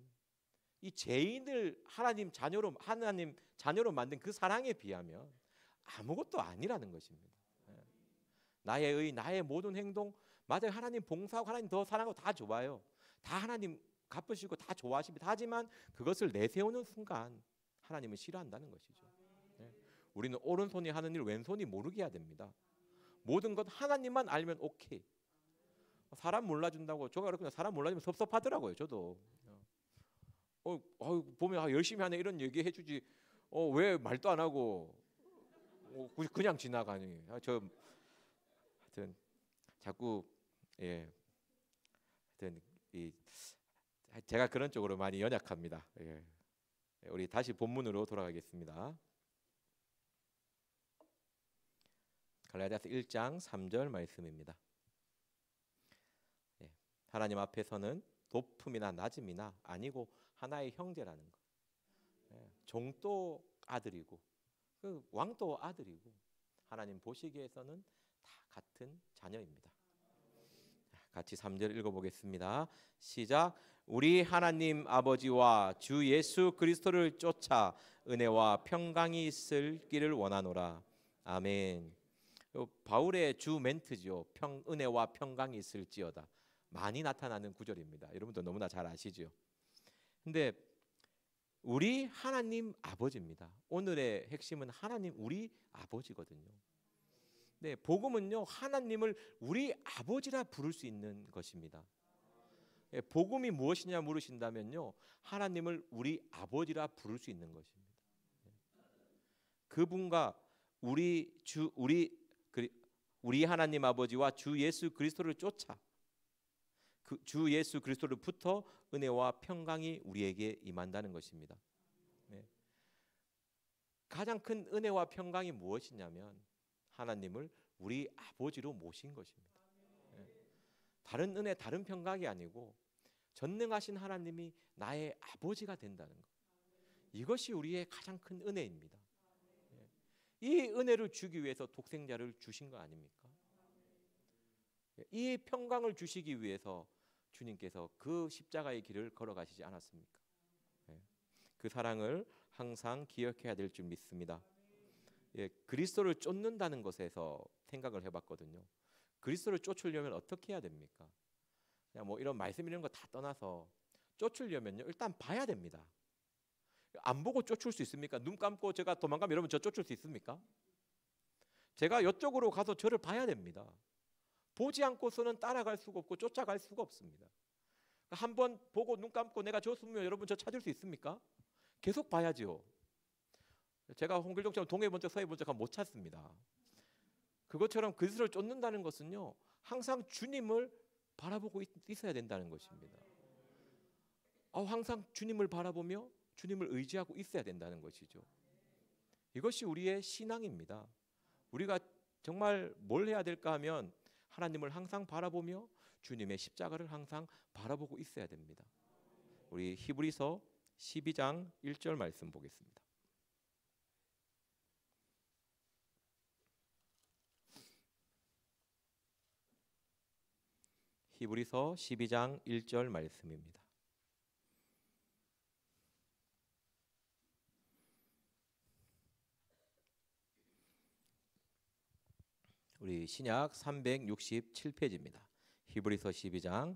이 죄인을 하나님 자녀로 만든 그 사랑에 비하면 아무것도 아니라는 것입니다. 나의 의, 나의 모든 행동, 맞아요. 하나님 봉사하고 하나님 더 사랑하고 다 좋아요. 다 하나님 갚으시고 다 좋아하십니다. 하지만 그것을 내세우는 순간 하나님은 싫어한다는 것이죠. 우리는 오른손이 하는 일 왼손이 모르게 해야 됩니다. 모든 것 하나님만 알면 오케이. 사람 몰라준다고 저가 그렇구나. 사람 몰라주면 섭섭하더라고요. 저도 보면 열심히 하네 이런 얘기 해주지. 왜 말도 안 하고 그냥 지나가니. 하여튼 자꾸 하여튼 제가 그런 쪽으로 많이 연약합니다. 우리 다시 본문으로 돌아가겠습니다. 갈라디아서 1장 3절 말씀입니다. 하나님 앞에서는 높음이나 낮음이나 아니고 하나의 형제라는 것. 종도 아들이고 그 왕도 아들이고 하나님 보시기에서는 다 같은 자녀입니다. 같이 3절 읽어보겠습니다. 시작. 우리 하나님 아버지와 주 예수 그리스도를 쫓아 은혜와 평강이 있을 길을 원하노라. 아멘. 바울의 주 멘트죠. 은혜와 평강이 있을지어다. 많이 나타나는 구절입니다. 여러분도 너무나 잘 아시죠. 근데 우리 하나님 아버지입니다. 오늘의 핵심은 하나님 우리 아버지거든요. 네, 복음은요 하나님을 우리 아버지라 부를 수 있는 것입니다. 복음이 무엇이냐 물으신다면요 하나님을 우리 아버지라 부를 수 있는 것입니다. 그분과 우리 하나님 아버지와 주 예수 그리스도를 쫓아 주 예수 그리스도로부터 은혜와 평강이 우리에게 임한다는 것입니다. 가장 큰 은혜와 평강이 무엇이냐면 하나님을 우리 아버지로 모신 것입니다. 다른 은혜, 다른 평강이 아니고 전능하신 하나님이 나의 아버지가 된다는 것. 이것이 우리의 가장 큰 은혜입니다. 이 은혜를 주기 위해서 독생자를 주신 거 아닙니까? 이 평강을 주시기 위해서 주님께서 그 십자가의 길을 걸어가시지 않았습니까? 그 사랑을 항상 기억해야 될 줄 믿습니다. 그리스도를 쫓는다는 것에서 생각을 해봤거든요. 그리스도를 쫓으려면 어떻게 해야 됩니까? 그냥 뭐 이런 말씀 이런 거 다 떠나서 쫓으려면요, 일단 봐야 됩니다. 안 보고 쫓을 수 있습니까? 눈 감고 제가 도망가면 여러분 저 쫓을 수 있습니까? 제가 이쪽으로 가서 저를 봐야 됩니다. 보지 않고서는 따라갈 수가 없고 쫓아갈 수가 없습니다. 한번 보고 눈 감고 내가 저 숨으면 여러분 저 찾을 수 있습니까? 계속 봐야죠. 제가 홍길동처럼 동해 본 적 서해 본 적 못 찾습니다. 그것처럼 그리스도를 쫓는다는 것은요, 항상 주님을 바라보고 있어야 된다는 것입니다. 항상 주님을 바라보며 주님을 의지하고 있어야 된다는 것이죠. 이것이 우리의 신앙입니다. 우리가 정말 뭘 해야 될까 하면 하나님을 항상 바라보며 주님의 십자가를 항상 바라보고 있어야 됩니다. 우리 히브리서 12장 1절 말씀 보겠습니다. 히브리서 12장 1절 말씀입니다. 우리 신약 367페이지입니다. 히브리서 12장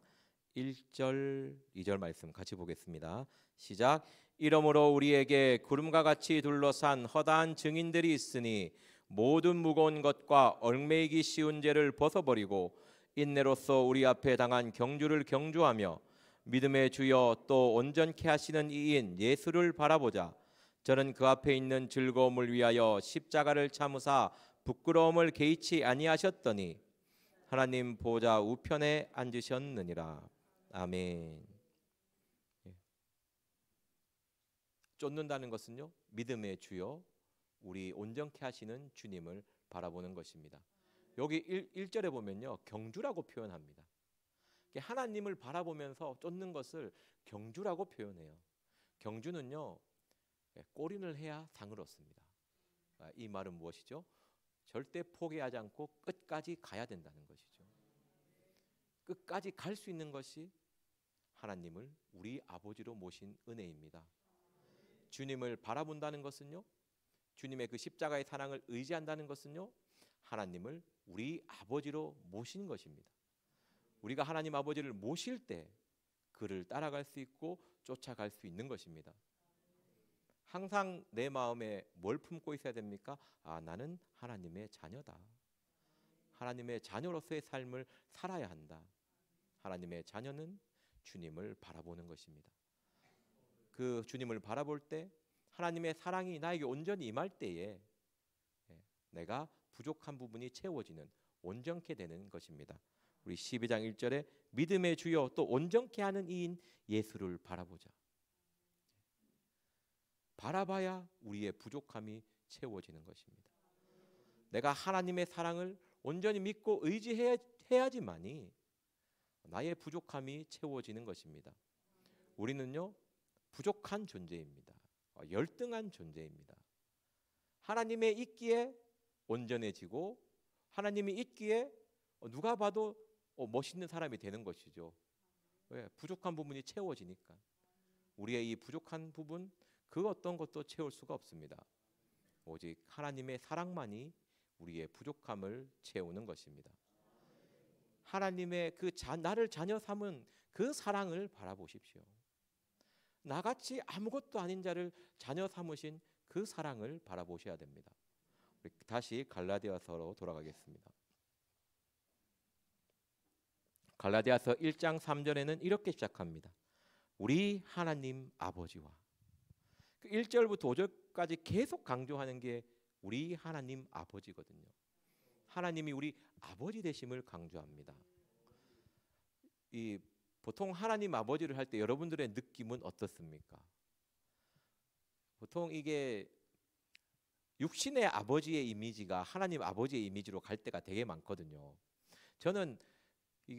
1절 2절 말씀 같이 보겠습니다. 시작. 이러므로 우리에게 구름과 같이 둘러싼 허다한 증인들이 있으니 모든 무거운 것과 얽매이기 쉬운 죄를 벗어버리고 인내로써 우리 앞에 당한 경주를 경주하며 믿음의 주여 또 온전케 하시는 이인 예수를 바라보자. 저는 그 앞에 있는 즐거움을 위하여 십자가를 참으사 부끄러움을 개의치 아니하셨더니 하나님 보좌 우편에 앉으셨느니라. 아멘. 쫓는다는 것은요, 믿음의 주여 우리 온전케 하시는 주님을 바라보는 것입니다. 여기 1절에 보면요, 경주라고 표현합니다. 하나님을 바라보면서 쫓는 것을 경주라고 표현해요. 경주는요, 꼬린을 해야 상을 얻습니다. 이 말은 무엇이죠? 절대 포기하지 않고 끝까지 가야 된다는 것이죠. 끝까지 갈 수 있는 것이 하나님을 우리 아버지로 모신 은혜입니다. 주님을 바라본다는 것은요, 주님의 그 십자가의 사랑을 의지한다는 것은요, 하나님을 우리 아버지로 모신 것입니다. 우리가 하나님 아버지를 모실 때 그를 따라갈 수 있고 쫓아갈 수 있는 것입니다. 항상 내 마음에 뭘 품고 있어야 됩니까? 나는 하나님의 자녀다. 하나님의 자녀로서의 삶을 살아야 한다. 하나님의 자녀는 주님을 바라보는 것입니다. 그 주님을 바라볼 때 하나님의 사랑이 나에게 온전히 임할 때에 내가 부족한 부분이 채워지는 온전케 되는 것입니다. 우리 12장 1절에 믿음의 주여 또 온전케 하는 이인 예수를 바라보자. 바라봐야 우리의 부족함이 채워지는 것입니다. 내가 하나님의 사랑을 온전히 믿고 의지해야지만이 나의 부족함이 채워지는 것입니다. 우리는요, 부족한 존재입니다. 열등한 존재입니다. 하나님의 있기에 온전해지고 하나님이 있기에 누가 봐도 멋있는 사람이 되는 것이죠. 왜? 부족한 부분이 채워지니까. 우리의 이 부족한 부분 그 어떤 것도 채울 수가 없습니다. 오직 하나님의 사랑만이 우리의 부족함을 채우는 것입니다. 하나님의 그 나를 자녀 삼은 그 사랑을 바라보십시오. 나같이 아무것도 아닌 자를 자녀 삼으신 그 사랑을 바라보셔야 됩니다. 우리 다시 갈라디아서로 돌아가겠습니다. 갈라디아서 1장 3절에는 이렇게 시작합니다. 우리 하나님 아버지와 1절부터 5절까지 계속 강조하는 게 우리 하나님 아버지거든요. 하나님이 우리 아버지 되심을 강조합니다. 보통 하나님 아버지를 할 때 여러분들의 느낌은 어떻습니까? 보통 이게 육신의 아버지의 이미지가 하나님 아버지의 이미지로 갈 때가 되게 많거든요. 저는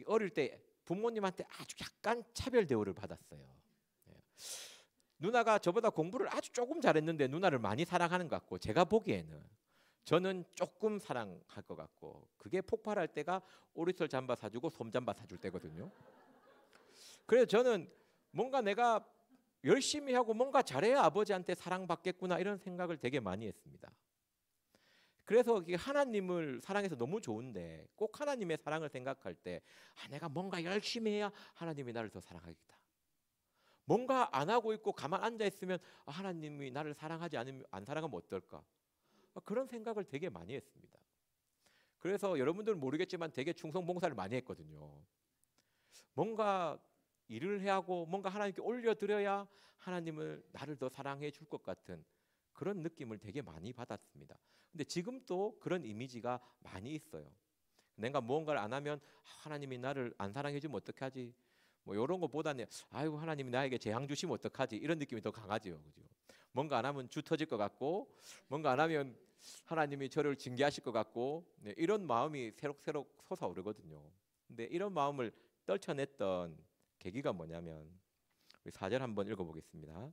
어릴 때 부모님한테 아주 약간 차별 대우를 받았어요. 누나가 저보다 공부를 아주 조금 잘했는데 누나를 많이 사랑하는 것 같고 제가 보기에는 저는 조금 사랑할 것 같고, 그게 폭발할 때가 오리털 잠바 사주고 솜잠바 사줄 때거든요. 그래서 저는 뭔가 내가 열심히 하고 뭔가 잘해야 아버지한테 사랑받겠구나 이런 생각을 되게 많이 했습니다. 그래서 하나님을 사랑해서 너무 좋은데, 꼭 하나님의 사랑을 생각할 때 내가 뭔가 열심히 해야 하나님이 나를 더 사랑하겠다. 뭔가 안 하고 있고 가만 앉아 있으면 하나님이 나를 사랑하지 않으면, 안 사랑하면 어떨까? 그런 생각을 되게 많이 했습니다. 그래서 여러분들은 모르겠지만 되게 충성봉사를 많이 했거든요. 뭔가 일을 해야 하고 뭔가 하나님께 올려드려야 하나님을 나를 더 사랑해 줄 것 같은 그런 느낌을 되게 많이 받았습니다. 근데 지금도 그런 이미지가 많이 있어요. 내가 무언가를 안 하면 하나님이 나를 안 사랑해 주면 어떡하지? 뭐 이런 것보다는 아이고 하나님이 나에게 재앙 주시면 어떡하지? 이런 느낌이 더 강하죠. 그죠? 뭔가 안 하면 주 터질 것 같고, 뭔가 안 하면 하나님이 저를 징계하실 것 같고, 네, 이런 마음이 새록새록 솟아오르거든요. 근데 이런 마음을 떨쳐냈던 계기가 뭐냐면, 우리 4절 한번 읽어보겠습니다.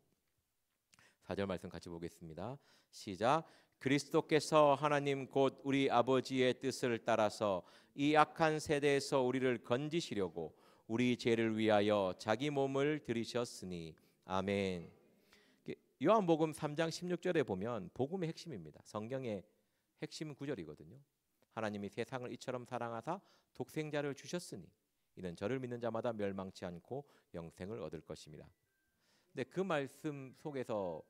4절 말씀 같이 보겠습니다. 시작. 그리스도께서 하나님 곧 우리 아버지의 뜻을 따라서 이 악한 세대에서 우리를 건지시려고 우리 죄를 위하여 자기 몸을 들이셨으니. 아멘. 요한복음 3장 16절에 보면 복음의 핵심입니다. 성경의 핵심 구절이거든요. 하나님이 세상을 이처럼 사랑하사 독생자를 주셨으니 이는 저를 믿는 자마다 멸망치 않고 영생을 얻을 것입니다. 근데 그 말씀 속에서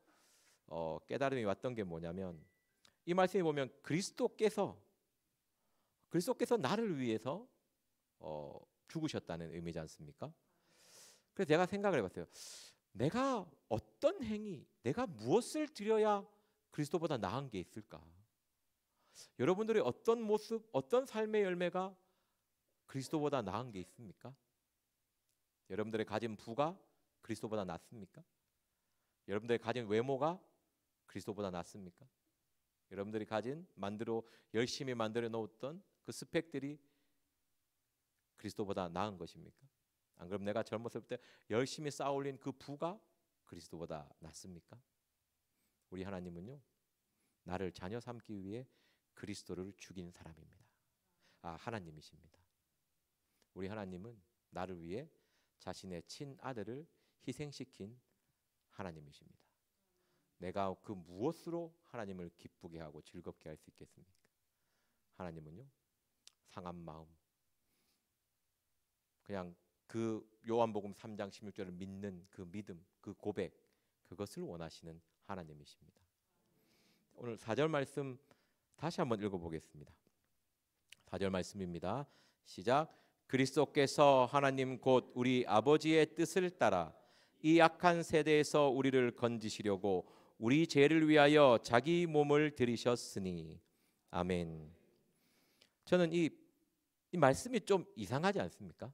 깨달음이 왔던 게 뭐냐면, 이 말씀에 보면 그리스도께서 나를 위해서 죽으셨다는 의미지 않습니까? 그래서 제가 생각을 해봤어요. 내가 어떤 행위, 내가 무엇을 드려야 그리스도보다 나은 게 있을까? 여러분들의 어떤 모습, 어떤 삶의 열매가 그리스도보다 나은 게 있습니까? 여러분들의 가진 부가 그리스도보다 낫습니까? 여러분들의 가진 외모가 그리스도보다 낫습니까? 여러분들이 가진 열심히 만들어 놓았던 그 스펙들이 그리스도보다 나은 것입니까? 안 그럼 내가 젊었을 때 열심히 쌓아올린 그 부가 그리스도보다 낫습니까? 우리 하나님은요, 나를 자녀 삼기 위해 그리스도를 죽인 사람입니다. 하나님이십니다. 우리 하나님은 나를 위해 자신의 친아들을 희생시킨 하나님이십니다. 내가 그 무엇으로 하나님을 기쁘게 하고 즐겁게 할 수 있겠습니까? 하나님은요, 상한 마음, 그냥 그 요한복음 3장 16절을 믿는 그 믿음, 그 고백, 그것을 원하시는 하나님이십니다. 오늘 4절 말씀 다시 한번 읽어보겠습니다. 4절 말씀입니다. 시작. 그리스도께서 하나님 곧 우리 아버지의 뜻을 따라 이 악한 세대에서 우리를 건지시려고 우리 죄를 위하여 자기 몸을 들이셨으니. 아멘. 저는 이 말씀이 좀 이상하지 않습니까?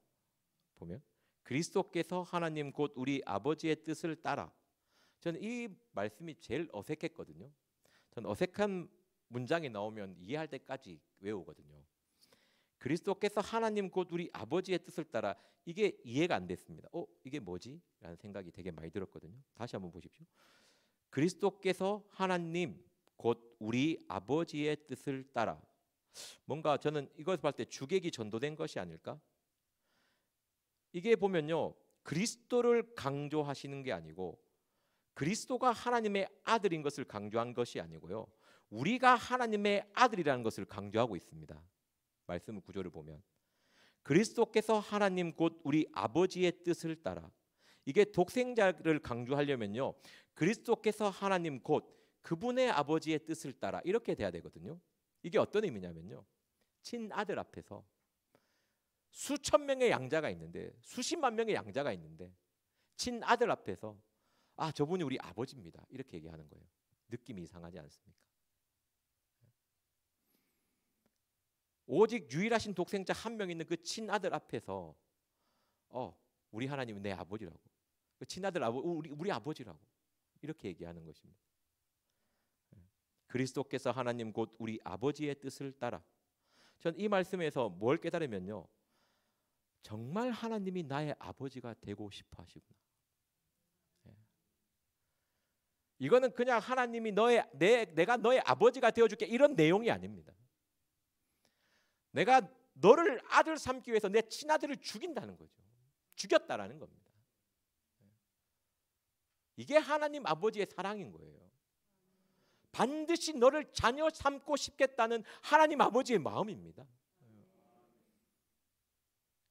보면 그리스도께서 하나님 곧 우리 아버지의 뜻을 따라, 저는 이 말씀이 제일 어색했거든요. 저는 어색한 문장이 나오면 이해할 때까지 외우거든요. 그리스도께서 하나님 곧 우리 아버지의 뜻을 따라, 이게 이해가 안 됐습니다. 이게 뭐지? 라는 생각이 되게 많이 들었거든요. 다시 한번 보십시오. 그리스도께서 하나님 곧 우리 아버지의 뜻을 따라, 뭔가 저는 이것을 볼 때 주객이 전도된 것이 아닐까? 이게 보면요, 그리스도를 강조하시는 게 아니고, 그리스도가 하나님의 아들인 것을 강조한 것이 아니고요, 우리가 하나님의 아들이라는 것을 강조하고 있습니다. 말씀 구조를 보면 그리스도께서 하나님 곧 우리 아버지의 뜻을 따라, 이게 독생자를 강조하려면요, 그리스도께서 하나님 곧 그분의 아버지의 뜻을 따라 이렇게 돼야 되거든요. 이게 어떤 의미냐면요, 친아들 앞에서 수천 명의 양자가 있는데, 수십만 명의 양자가 있는데, 친아들 앞에서 저분이 우리 아버지입니다 이렇게 얘기하는 거예요. 느낌이 이상하지 않습니까? 오직 유일하신 독생자 한 명 있는 그 친아들 앞에서 우리 하나님은 내 아버지라고, 그 친아들 우리 아버지라고 이렇게 얘기하는 것입니다. 그리스도께서 하나님 곧 우리 아버지의 뜻을 따라, 전 이 말씀에서 뭘 깨달으면요, 정말 하나님이 나의 아버지가 되고 싶어 하시구나. 이거는 그냥 하나님이 내가 너의 아버지가 되어줄게 이런 내용이 아닙니다. 내가 너를 아들 삼기 위해서 내 친아들을 죽인다는 거죠. 죽였다라는 겁니다. 이게 하나님 아버지의 사랑인 거예요. 반드시 너를 자녀 삼고 싶겠다는 하나님 아버지의 마음입니다.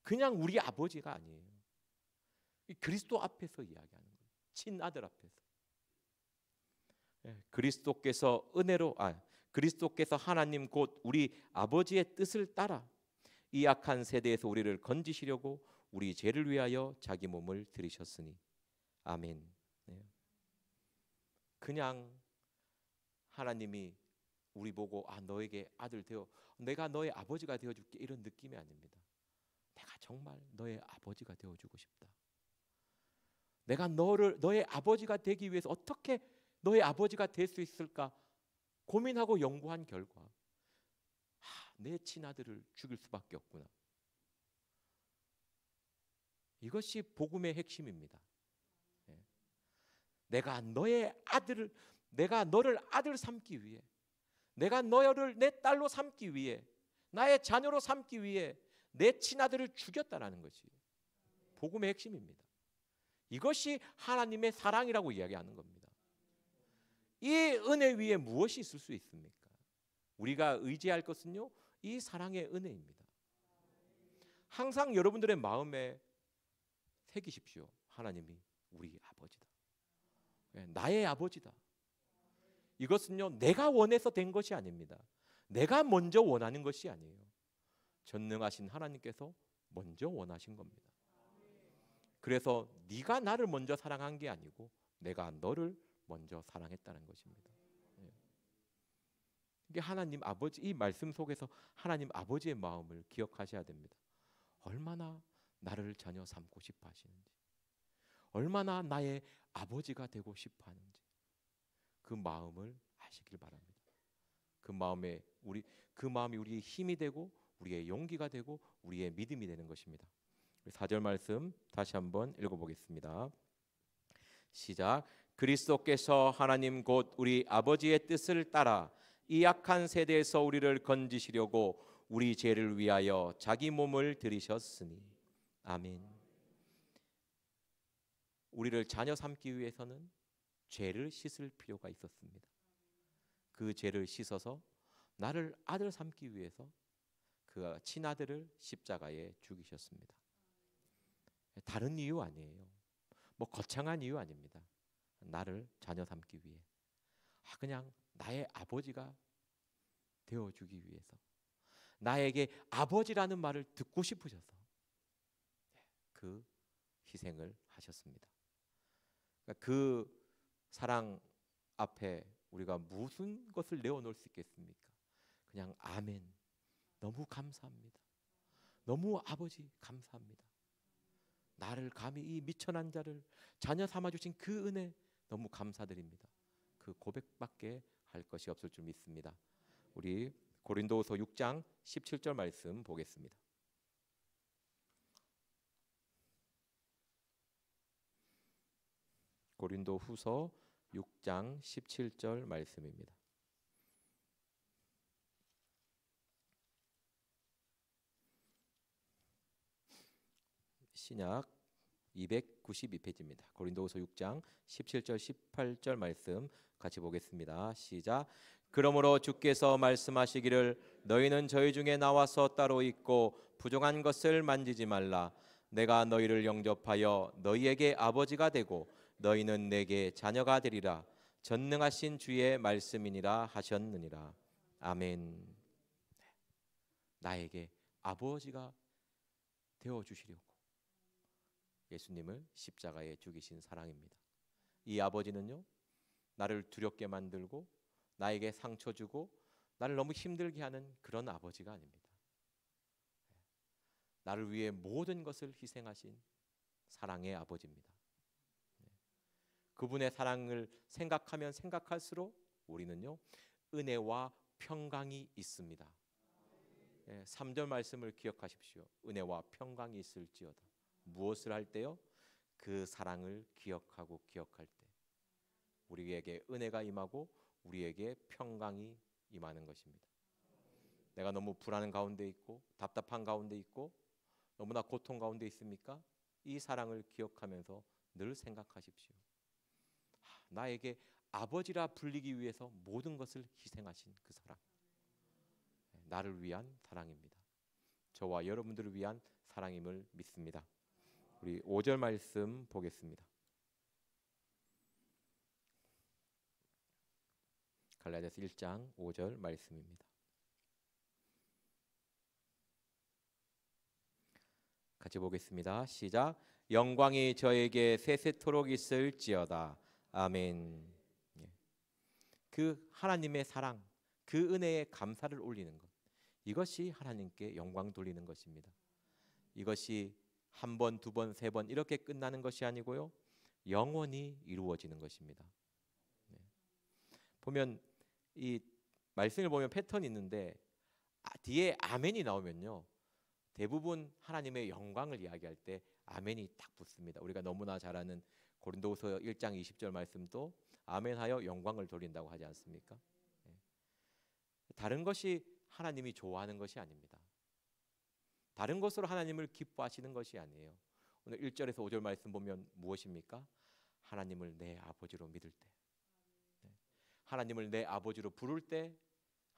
그냥 우리 아버지가 아니에요. 그리스도 앞에서 이야기하는 거예요. 친아들 앞에서. 그리스도께서 하나님 곧 우리 아버지의 뜻을 따라 이 악한 세대에서 우리를 건지시려고 우리 죄를 위하여 자기 몸을 들이셨으니 아멘. 그냥 하나님이 우리 보고 너에게 아들 되어 내가 너의 아버지가 되어줄게 이런 느낌이 아닙니다. 내가 정말 너의 아버지가 되어주고 싶다. 내가 너의 아버지가 되기 위해서 어떻게 너의 아버지가 될 수 있을까 고민하고 연구한 결과 내 친아들을 죽일 수밖에 없구나. 이것이 복음의 핵심입니다. 내가 너를 아들 삼기 위해, 내가 너를 내 딸로 삼기 위해, 나의 자녀로 삼기 위해 내 친아들을 죽였다라는 것이 복음의 핵심입니다. 이것이 하나님의 사랑이라고 이야기하는 겁니다. 이 은혜 위에 무엇이 있을 수 있습니까? 우리가 의지할 것은요, 이 사랑의 은혜입니다. 항상 여러분들의 마음에 새기십시오. 하나님이 우리 아버지다. 나의 아버지다. 이것은요, 내가 원해서 된 것이 아닙니다. 내가 먼저 원하는 것이 아니에요. 전능하신 하나님께서 먼저 원하신 겁니다. 그래서 네가 나를 먼저 사랑한 게 아니고 내가 너를 먼저 사랑했다는 것입니다. 이게 하나님 아버지, 이 말씀 속에서 하나님 아버지의 마음을 기억하셔야 됩니다. 얼마나 나를 자녀 삼고 싶어 하시는지, 얼마나 나의 아버지가 되고 싶어 하는지 그 마음을 아시길 바랍니다. 그 마음이 우리의 힘이 되고 우리의 용기가 되고 우리의 믿음이 되는 것입니다. 4절 말씀 다시 한번 읽어보겠습니다. 시작. 그리스도께서 하나님 곧 우리 아버지의 뜻을 따라 이 악한 세대에서 우리를 건지시려고 우리 죄를 위하여 자기 몸을 들이셨으니 아멘. 우리를 자녀 삼기 위해서는 죄를 씻을 필요가 있었습니다. 그 죄를 씻어서 나를 아들 삼기 위해서 그 친아들을 십자가에 죽이셨습니다. 다른 이유 아니에요. 거창한 이유 아닙니다. 나를 자녀 삼기 위해, 그냥 나의 아버지가 되어주기 위해서, 나에게 아버지라는 말을 듣고 싶으셔서 그 희생을 하셨습니다. 그 사랑 앞에 우리가 무슨 것을 내어놓을 수 있겠습니까? 그냥 아멘. 너무 감사합니다. 너무 아버지 감사합니다. 나를 감히 이 미천한 자를 자녀 삼아주신 그 은혜 너무 감사드립니다. 그 고백밖에 할 것이 없을 줄 믿습니다. 우리 고린도후서 6장 17절 말씀 보겠습니다. 고린도후서 6장 17절 말씀입니다. 신약 292페이지입니다. 고린도후서 6장 17절 18절 말씀 같이 보겠습니다. 시작. 그러므로 주께서 말씀하시기를 너희는 저희 중에 나와서 따로 있고 부정한 것을 만지지 말라. 내가 너희를 영접하여 너희에게 아버지가 되고 너희는 내게 자녀가 되리라. 전능하신 주의 말씀이니라 하셨느니라. 아멘. 나에게 아버지가 되어주시려고 예수님을 십자가에 죽이신 사랑입니다. 이 아버지는요, 나를 두렵게 만들고 나에게 상처 주고 나를 너무 힘들게 하는 그런 아버지가 아닙니다. 나를 위해 모든 것을 희생하신 사랑의 아버지입니다. 그분의 사랑을 생각하면 생각할수록 우리는요, 은혜와 평강이 있습니다. 3절 말씀을 기억하십시오. 은혜와 평강이 있을지어다. 무엇을 할 때요? 그 사랑을 기억하고 기억할 때 우리에게 은혜가 임하고 우리에게 평강이 임하는 것입니다. 내가 너무 불안한 가운데 있고 답답한 가운데 있고 너무나 고통 가운데 있습니까? 이 사랑을 기억하면서 늘 생각하십시오. 나에게 아버지라 불리기 위해서 모든 것을 희생하신 그 사랑, 나를 위한 사랑입니다. 저와 여러분들을 위한 사랑임을 믿습니다. 우리 5절 말씀 보겠습니다. 갈라디아서 1장 5절 말씀입니다. 같이 보겠습니다. 시작. 영광이 저에게 세세토록 있을지어다. 아멘. 그 하나님의 사랑, 그 은혜에 감사를 올리는 것, 이것이 하나님께 영광 돌리는 것입니다. 이것이 한 번, 두 번, 세 번 이렇게 끝나는 것이 아니고요, 영원히 이루어지는 것입니다. 보면 이 말씀을 보면 패턴이 있는데 뒤에 아멘이 나오면요, 대부분 하나님의 영광을 이야기할 때 아멘이 딱 붙습니다. 우리가 너무나 잘 아는 고린도후서 1장 20절 말씀도 아멘하여 영광을 돌린다고 하지 않습니까? 다른 것이 하나님이 좋아하는 것이 아닙니다. 다른 것으로 하나님을 기뻐하시는 것이 아니에요. 오늘 1절에서 5절 말씀 보면 무엇입니까? 하나님을 내 아버지로 믿을 때, 하나님을 내 아버지로 부를 때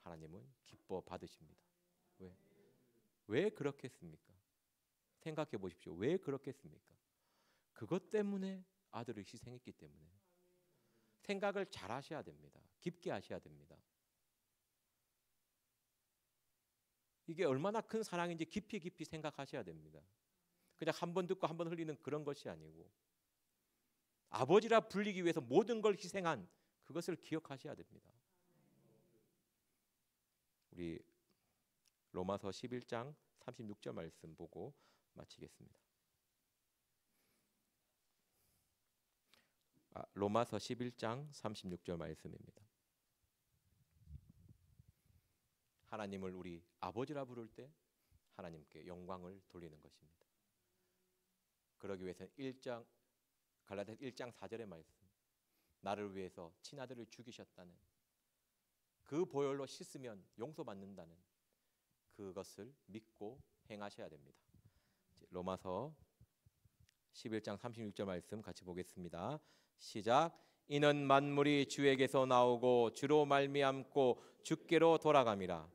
하나님은 기뻐 받으십니다. 왜 그렇겠습니까? 생각해 보십시오. 왜 그렇겠습니까? 그것 때문에 아들을 희생했기 때문에. 생각을 잘 하셔야 됩니다. 깊게 하셔야 됩니다. 이게 얼마나 큰 사랑인지 깊이 생각하셔야 됩니다. 그냥 한 번 듣고 한 번 흘리는 그런 것이 아니고 아버지라 불리기 위해서 모든 걸 희생한 그것을 기억하셔야 됩니다. 우리 로마서 11장 36절 말씀 보고 마치겠습니다. 로마서 11장 36절 말씀입니다. 하나님을 우리 아버지라 부를 때 하나님께 영광을 돌리는 것입니다. 그러기 위해서는 갈라디아서 1장 4절의 말씀, 나를 위해서 친아들을 죽이셨다는 그 보혈로 씻으면 용서받는다는 그것을 믿고 행하셔야 됩니다. 로마서 11장 36절 말씀 같이 보겠습니다. 시작. 이는 만물이 주에게서 나오고 주로 말미암고 주께로 돌아감이라.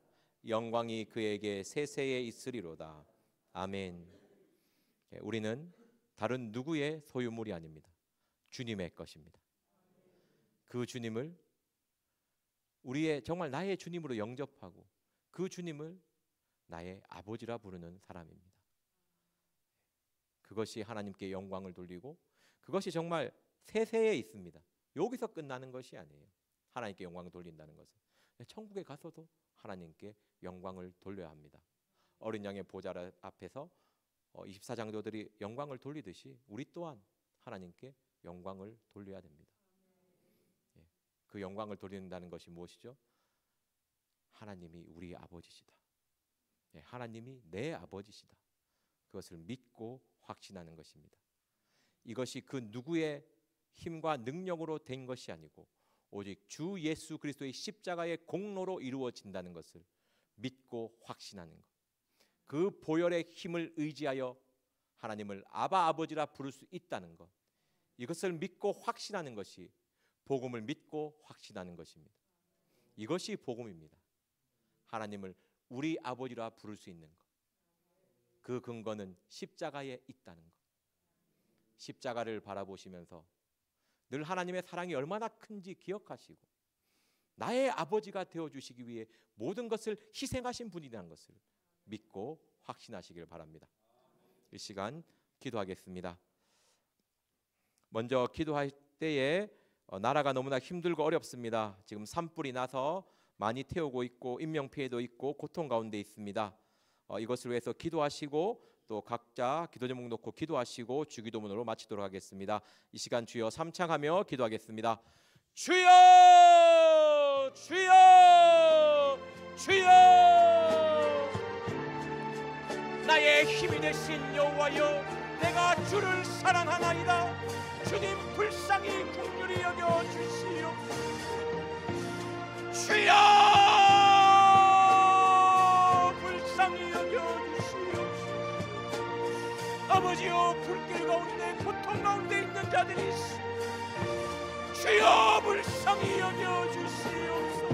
영광이 그에게 세세에 있으리로다. 아멘. 우리는 다른 누구의 소유물이 아닙니다. 주님의 것입니다. 그 주님을 우리의 정말 나의 주님으로 영접하고 그 주님을 나의 아버지라 부르는 사람입니다. 그것이 하나님께 영광을 돌리고 그것이 정말 세세에 있습니다. 여기서 끝나는 것이 아니에요. 하나님께 영광을 돌린다는 것은 천국에 가서도 하나님께 영광을 돌려야 합니다. 어린 양의 보좌 앞에서 24장로들이 영광을 돌리듯이 우리 또한 하나님께 영광을 돌려야 됩니다. 그 영광을 돌린다는 것이 무엇이죠? 하나님이 우리 아버지시다. 하나님이 내 아버지시다. 그것을 믿고 확신하는 것입니다. 이것이 그 누구의 힘과 능력으로 된 것이 아니고 오직 주 예수 그리스도의 십자가의 공로로 이루어진다는 것을 믿고 확신하는 것. 그 보혈의 힘을 의지하여 하나님을 아바 아버지라 부를 수 있다는 것. 이것을 믿고 확신하는 것이 복음을 믿고 확신하는 것입니다. 이것이 복음입니다. 하나님을 우리 아버지라 부를 수 있는 것. 그 근거는 십자가에 있다는 것. 십자가를 바라보시면서 늘 하나님의 사랑이 얼마나 큰지 기억하시고 나의 아버지가 되어주시기 위해 모든 것을 희생하신 분이라는 것을 믿고 확신하시길 바랍니다. 이 시간 기도하겠습니다. 먼저 기도할 때에 나라가 너무나 힘들고 어렵습니다. 지금 산불이 나서 많이 태우고 있고 인명피해도 있고 고통 가운데 있습니다. 이것을 위해서 기도하시고 또 각자 기도 제목 놓고 기도하시고 주기도문으로 마치도록 하겠습니다. 이 시간 주여 삼창하며 기도하겠습니다. 주여 주여 주여 나의 힘이 되신 여호와여 내가 주를 사랑하나이다. 주님 불쌍히 긍휼히 여겨 주시옵소서. 주여 불쌍히 여겨 주시옵소서. 아버지여 불길 가운데 고통 가운데 있는 자들이 있어. 주여 불쌍히 여겨 주시옵소서.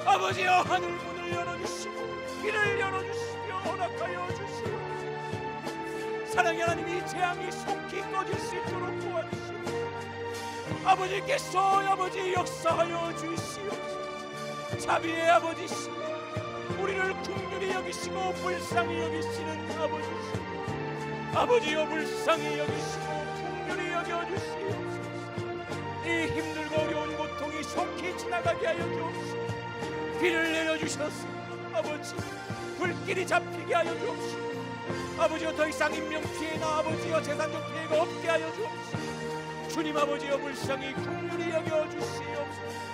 아버지여 하늘 문을 열어주시고 길을 열어주시며 허락하여 주시옵소서. 사랑의 하나님이 재앙이 속히 꺼질 수 있도록 도와주시옵소서. 아버지께서 아버지 역사하여 주시옵소서. 자비의 아버지시오, 우리를 긍휼히 여기시고 불쌍히 여기시는 아버지시오. 아버지여 불쌍히 여기시고 긍휼히 여겨주시옵소서. 이 힘들고 어려운 고통이 속히 지나가게 하여 주옵소서. 비를 내려주셔서 아버지 불길이 잡히게 하여 주옵소서. 아버지여 더 이상 인명피해나 아버지여 재산적 피해가 없게 하여 주옵소서. 주님 아버지여 불쌍히 긍휼히 여겨 주시옵소서.